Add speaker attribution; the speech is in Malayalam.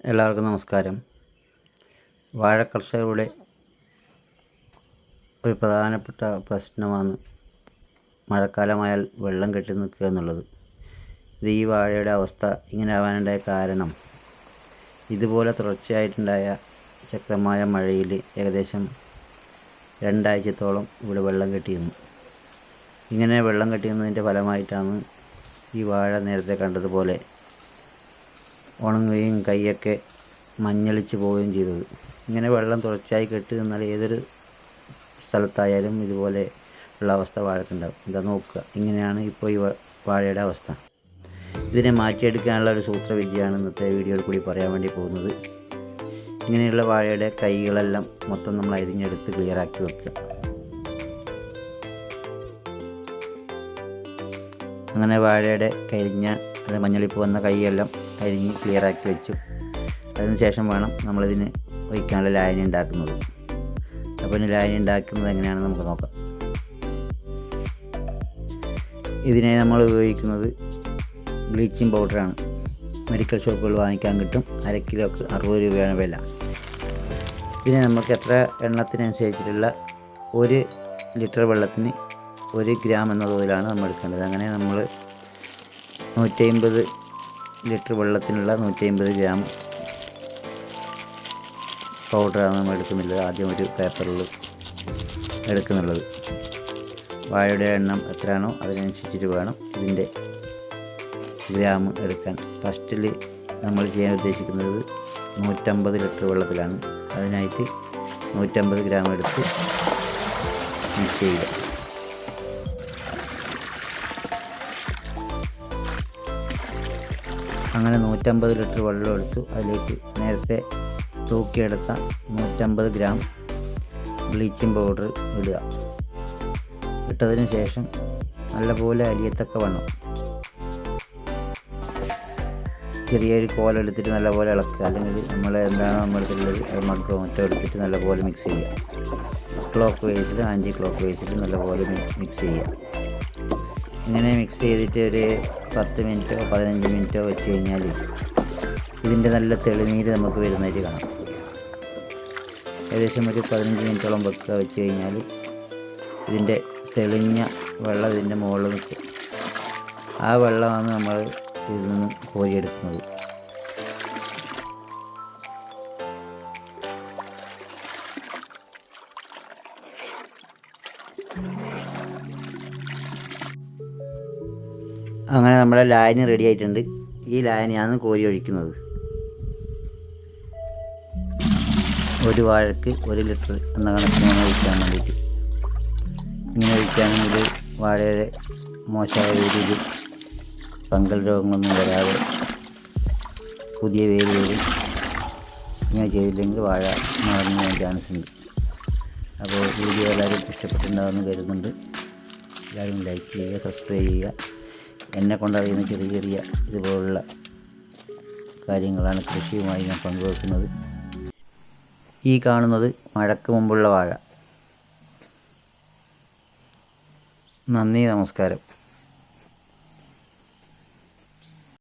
Speaker 1: എല്ലാവർക്കും നമസ്കാരം. വാഴ കർഷകരുടെ ഒരു പ്രധാനപ്പെട്ട പ്രശ്നമാണ് മഴക്കാലമായാൽ വെള്ളം കെട്ടി നിൽക്കുക എന്നുള്ളത്. ഈ വാഴയുടെ അവസ്ഥ ഇങ്ങനെ ആവാനുണ്ടായ കാരണം ഇതുപോലെ തുടർച്ചയായിട്ടുണ്ടായ ശക്തമായ മഴയിൽ ഏകദേശം 2 ആഴ്ചത്തോളം ഇവിടെ വെള്ളം കെട്ടിയിരുന്നു. ഇങ്ങനെ വെള്ളം കെട്ടിയിരുന്നതിൻ്റെ ഫലമായിട്ടാണ് ഈ വാഴ നേരത്തെ കണ്ടതുപോലെ ഉണങ്ങുകയും കൈയൊക്കെ മഞ്ഞളിച്ച് പോവുകയും ചെയ്തത്. ഇങ്ങനെ വെള്ളം തുടർച്ചയായി കെട്ടി നിന്നാൽ ഏതൊരു സ്ഥലത്തായാലും ഇതുപോലെ ഉള്ള അവസ്ഥ വാഴക്കുണ്ടാകും. എന്താ നോക്കുക, ഇങ്ങനെയാണ് ഇപ്പോൾ ഈ വാഴയുടെ അവസ്ഥ. ഇതിനെ മാറ്റിയെടുക്കാനുള്ള ഒരു സൂത്രവിദ്യയാണ് ഇന്നത്തെ വീഡിയോയിൽ കൂടി പറയാൻ വേണ്ടി പോകുന്നത്. ഇങ്ങനെയുള്ള വാഴയുടെ കൈകളെല്ലാം മൊത്തം നമ്മൾ അരിഞ്ഞെടുത്ത് ക്ലിയറാക്കി വെക്കുക. അങ്ങനെ വാഴയുടെ കരിഞ്ഞ മഞ്ഞളിപ്പ് വന്ന കൈയെല്ലാം അരിഞ്ഞ് ക്ലിയറാക്കി വെച്ചു. അതിനുശേഷം വേണം നമ്മളിതിന് ഒഴിക്കാനുള്ള ലായനി ഉണ്ടാക്കുന്നത്. അപ്പോൾ ഇനി ലായനി ഉണ്ടാക്കുന്നത് എങ്ങനെയാണെന്ന് നമുക്ക് നോക്കാം. ഇതിനെ നമ്മൾ ഉപയോഗിക്കുന്നത് ബ്ലീച്ചിങ് പൗഡറാണ്. മെഡിക്കൽ ഷോപ്പുകളിൽ വാങ്ങിക്കാൻ കിട്ടും. 1 കിലോക്ക് 60 രൂപയാണ് വില. ഇതിനെ നമുക്ക് എത്ര എണ്ണത്തിനനുസരിച്ചിട്ടുള്ള 1 ലിറ്റർ വെള്ളത്തിന് 1 ഗ്രാം എന്ന തോതിലാണ് നമ്മൾ എടുക്കേണ്ടത്. അങ്ങനെ നമ്മൾ 150 ലിറ്റർ വെള്ളത്തിനുള്ള 150 ഗ്രാം പൗഡറാണ് നമ്മൾ എടുക്കുന്നുള്ളത്. ആദ്യം ഒരു പേപ്പറിൽ എടുക്കുന്നുള്ളത്. വാഴയുടെ എണ്ണം എത്രയാണോ അതിനനുസരിച്ചിട്ട് വേണം ഇതിൻ്റെ ഗ്രാം എടുക്കാൻ. ഫസ്റ്റിൽ നമ്മൾ ചെയ്യാൻ ഉദ്ദേശിക്കുന്നത് 150 ലിറ്റർ വെള്ളത്തിലാണ്. അതിനായിട്ട് 150 ഗ്രാം എടുത്ത് മിക്സ് ചെയ്യുക. അങ്ങനെ 150 ലിറ്റർ വെള്ളം എടുത്തു. അതിലേക്ക് നേരത്തെ തൂക്കിയെടുത്ത 150 ഗ്രാം ബ്ലീച്ചിങ് പൗഡർ ഇടുക. ഇട്ടതിന് ശേഷം നല്ലപോലെ അലിയത്തക്ക വണ്ണം ചെറിയൊരു കോലെടുത്തിട്ട് നല്ലപോലെ ഇളക്കുക. അല്ലെങ്കിൽ എന്താണോ നമ്മളെടുത്തുള്ളത് അത് മഗ്ഗോ മറ്റോ എടുത്തിട്ട് നല്ലപോലെ മിക്സ് ചെയ്യുക. ക്ലോക്ക് വൈസിലും ആൻറ്റി ക്ലോക്ക് വൈസിലും നല്ലപോലെ മിക്സ് ചെയ്യുക. ഇങ്ങനെ മിക്സ് ചെയ്തിട്ട് ഒരു 10 മിനിറ്റോ 15 മിനിറ്റോ വെച്ച് കഴിഞ്ഞാൽ ഇതിൻ്റെ നല്ല തെളിനീര് നമുക്ക് വരുന്നതായിട്ട് കാണാം. ഏകദേശം ഒരു 15 മിനിറ്റോളം വെച്ച് കഴിഞ്ഞാൽ ഇതിൻ്റെ തെളിഞ്ഞ വെള്ളം ഇതിൻ്റെ മുകളിൽ നിൽക്കും. ആ വെള്ളമാണ് നമ്മൾ ഇതിൽ നിന്നും കോരിയെടുക്കുന്നത്. അങ്ങനെ നമ്മുടെ ലായനി റെഡി ആയിട്ടുണ്ട്. ഈ ലായനിയാണ് കോരി ഒഴിക്കുന്നത്. 1 വാഴയ്ക്ക് 1 ലിറ്റർ എന്ന കണക്കിനാണ് ഒഴിക്കാൻ വേണ്ടിയിട്ട്. ഇങ്ങനെ ഒഴിക്കുകയാണെങ്കിൽ വാഴയുടെ മോശമായ രീതിയിൽ ഫംഗൽ രോഗങ്ങളൊന്നും വരാതെ പുതിയ വേര് വരും. ഇങ്ങനെ ചെയ്തില്ലെങ്കിൽ വാഴ മറന്നു പോകാൻ ചാൻസ് ഉണ്ട്. അപ്പോൾ വീഡിയോ എല്ലാവരും ഇഷ്ടപ്പെട്ടിട്ടുണ്ടാകുമെന്ന് കരുതുന്നുണ്ട്. എല്ലാവരും ലൈക്ക് ചെയ്യുക, സബ്സ്ക്രൈബ് ചെയ്യുക. എന്നെ കൊണ്ടറിയുന്ന ചെറിയ ചെറിയ ഇതുപോലുള്ള കാര്യങ്ങളാണ് കൃഷിയുമായി ഞാൻ പങ്കുവെക്കുന്നത്. ഈ കാണുന്നത് മഴയ്ക്ക് മുമ്പുള്ള വാഴ. നന്ദി, നമസ്കാരം.